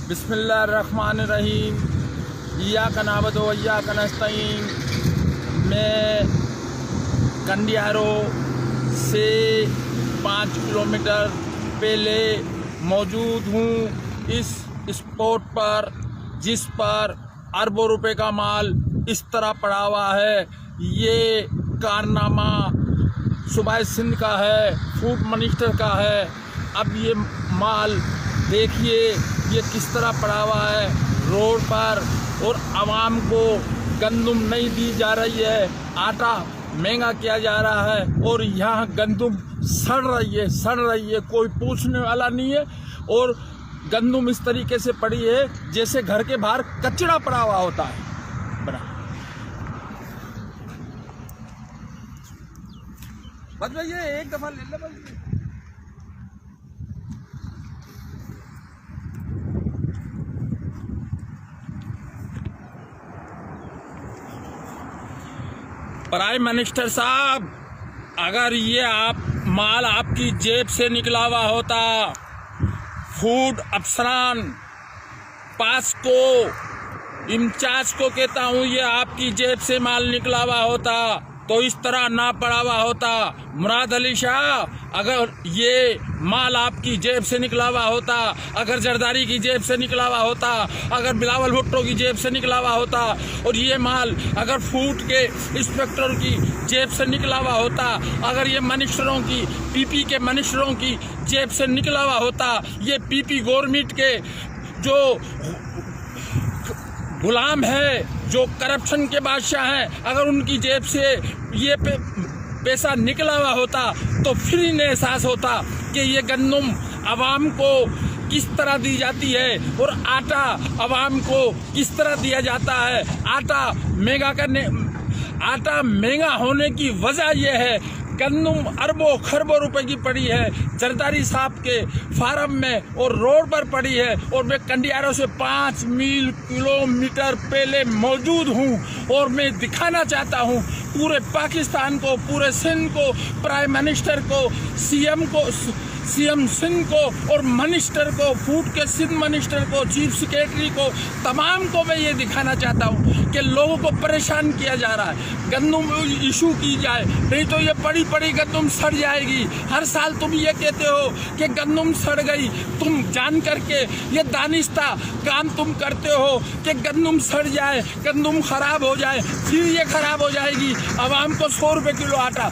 बिस्मिल्लाहिर्रहमानिर्रहीम। इय्याका नअबुदु व इय्याका नस्तईन। मैं कंडियारो से 5 किलोमीटर पहले मौजूद हूँ इस स्पॉट पर, जिस पर अरबों रुपए का माल इस तरह पड़ा हुआ है। ये कारनामा सूबा सिंध का है, फूड मिनिस्टर का है। अब ये माल देखिए ये किस तरह पड़ा हुआ है रोड पर, और आवाम को गंदुम नहीं दी जा रही है, आटा महंगा किया जा रहा है और यहाँ गंदुम सड़ रही है, कोई पूछने वाला नहीं है। और गंदुम इस तरीके से पड़ी है जैसे घर के बाहर कचरा पड़ा हुआ होता है। बस भैया एक दफा ले ले बस। प्राइम मिनिस्टर साहब, अगर ये माल आपकी जेब से निकला हुआ होता, फूड अफसरान पास को इंचार्ज को कहता हूँ, ये आपकी जेब से माल निकला हुआ होता तो इस तरह ना पड़ा हुआ होता। मुराद अली शाह, अगर ये माल आपकी जेब से निकला हुआ होता, अगर जरदारी की जेब से निकला हुआ होता, अगर बिलावल भुट्टो की जेब से निकला हुआ होता, और ये माल अगर फूड के इंस्पेक्टर की जेब से निकला हुआ होता, अगर ये मिनिस्टरों की पीपी के मिनिस्टरों की जेब से निकला हुआ होता, ये पीपी गवर्नमेंट के जो गुलाम है, जो करप्शन के बादशाह हैं, अगर उनकी जेब से ये पैसा निकला हुआ होता तो फिर इन्हें एहसास होता कि ये गंदुम आवाम को किस तरह दी जाती है और आटा आवाम को किस तरह दिया जाता है। आटा महंगा होने की वजह यह है, गंदुम अरबों खरबों रुपए की पड़ी है जरदारी साहब के फार्म में और रोड पर पड़ी है। और मैं कंडियारों से 5 किलोमीटर पहले मौजूद हूँ और मैं दिखाना चाहता हूँ पूरे पाकिस्तान को, पूरे सिंध को, प्राइम मिनिस्टर को, सीएम सिंध को और मिनिस्टर को, फूड के सिंध मिनिस्टर को, चीफ सेक्रेटरी को, तमाम को मैं ये दिखाना चाहता हूँ कि लोगों को परेशान किया जा रहा है। गंदुम इशू की जाए, नहीं तो ये पड़ी पड़ी गंदुम सड़ जाएगी। हर साल तुम ये कहते हो कि गंदुम सड़ गई, तुम जान करके ये दानिस्ता काम तुम करते हो कि गंदुम सड़ जाए, गंदुम खराब हो जाए, फिर ये खराब हो जाएगी। आवाम को 100 रुपए किलो आटा